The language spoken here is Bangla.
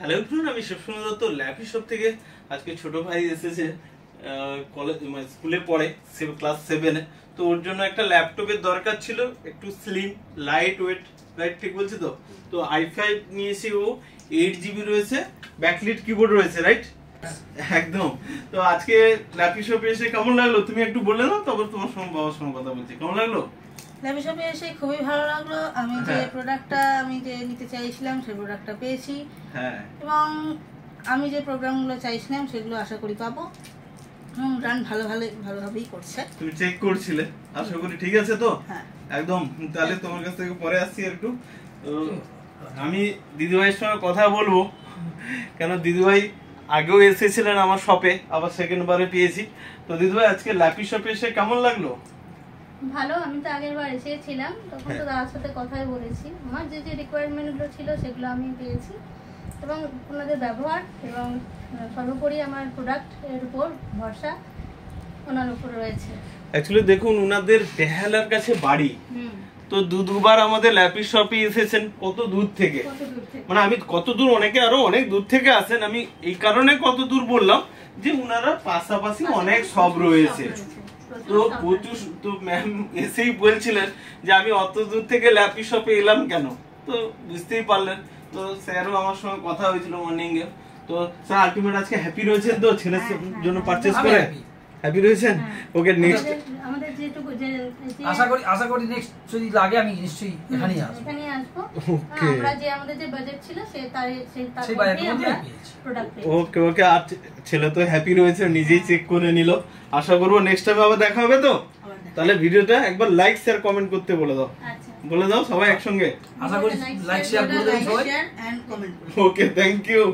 হ্যালো এভরিওয়ান, আমি শিবসুন্দর দত্ত ল্যাপি শপ থেকে। আজকে ছোট ভাই এসেছে, কলেজ মানে স্কুলে পড়ে, ক্লাস 7 এ। তো ওর জন্য একটা ল্যাপটপের দরকার ছিল, একটু স্লিম, লাইট ওয়েট, রাইট? ঠিক বলছি তো? তো i5 নিয়েছি, ও 8GB রয়েছে, ব্যাকলিট কিবোর্ড রয়েছে, রাইট? একদম। তো আজকে ল্যাপি শপে এসে কেমন লাগলো তুমি একটু বলে দাও, তারপর তোমার সঙ্গে বাবার সঙ্গে কথা বলছি। কেমন লাগলো? ল্যাপি শপে এসে খুবই ভালো লাগলো। আমি যে প্রোডাক্টটা নিতে চাইছিলাম সেই প্রোডাক্টটা পেয়েছি। হ্যাঁ, এবং আমি যে প্রোগ্রামগুলো চাইছিলাম সেগুলো আশা করি পাবো। রান ভালোভাবেই করছে। তুমি চেক করছিলে, আশা করি ঠিক আছে তো? হ্যাঁ, একদম। তাহলে তোমার কাছ থেকে পরে আসছি একটু। আমি দিদিভাইয়ের সঙ্গে কথা বলবো, কেন দিদিভাই আগেও এসেছিলেন আমার শপে, আবার সেকেন্ড বারে পেয়েছি। তো দিদিভাই আজকে ল্যাপি শপে এসে কেমন লাগলো? ভালো। আমি তো আগের বার এসেছিলাম, তখন তো দাদার সাথে কথাই বলেছি। আমার যে যে রিকোয়ারমেন্টগুলো ছিল সেগুলো আমি পেয়েছি, এবং ওনাদের ব্যবহার এবং সর্বোপরি আমার প্রোডাক্টের উপর ভরসা ওনার উপর রয়েছে। অ্যাকচুয়ালি দেখুন, ওনাদের বেহালার কাছে বাড়ি, তো দুবার আমাদের ল্যাপি শপে এসেছেন, কত দূর থেকে, মানে আমি কত দূর, অনেকে আরো অনেক দূর থেকে আসেন। আমি এই কারণে কত দূর বললাম যে ওনারা পাশাপাশি অনেক সব রয়েছে। তো প্রচুর, তো ম্যাম এসেই বলছিলেন যে আমি অত দূর থেকে ল্যাপি শপে এলাম কেন, তো বুঝতেই পারলেন। তো স্যারও আমার সঙ্গে কথা হয়েছিল মর্নিং এ। তো স্যার আলটিমেট আজকে হ্যাপি রয়েছেন তো ছেলের জন্য পারচেজ করে? হ্যাপি রয়েছেন? ওকে, নেক্সট আমাদের যেটুকু যে আশা করি নেক্সট যদি লাগে আমি নিশ্চয়ই এখানেই আসবো। আমরা যে আমাদের যে বাজেট ছিল সেই বাজেটেই আমরা প্রোডাক্ট পেয়েছি। ওকে ওকে। আর ছেলে তো হ্যাপি রয়েছে, নিজেই চেক করে নিল। আশা করবো নেক্সট টাইম আবার দেখা হবে তো। তাহলে ভিডিওটা একবার লাইক শেয়ার কমেন্ট করতে বলে দাও। বলে দাও সবাই একসঙ্গে। আশা করি লাইক শেয়ার করে দেবেন সবাই। ওকে, থ্যাংক ইউ।